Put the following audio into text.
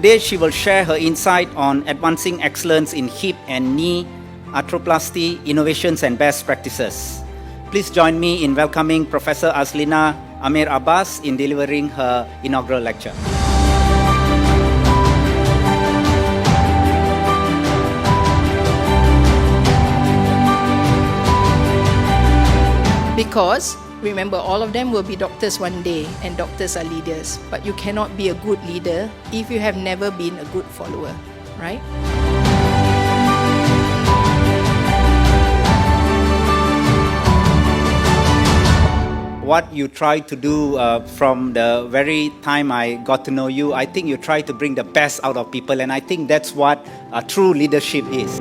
Today she will share her insight on advancing excellence in hip and knee, arthroplasty, innovations and best practices. Please join me in welcoming Professor Azlina Amir Abbas in delivering her inaugural lecture. Because, remember, all of them will be doctors one day, and doctors are leaders. But you cannot be a good leader if you have never been a good follower, right? What you try to do from the very time I got to know you, I think you try to bring the best out of people, and I think that's what true leadership is.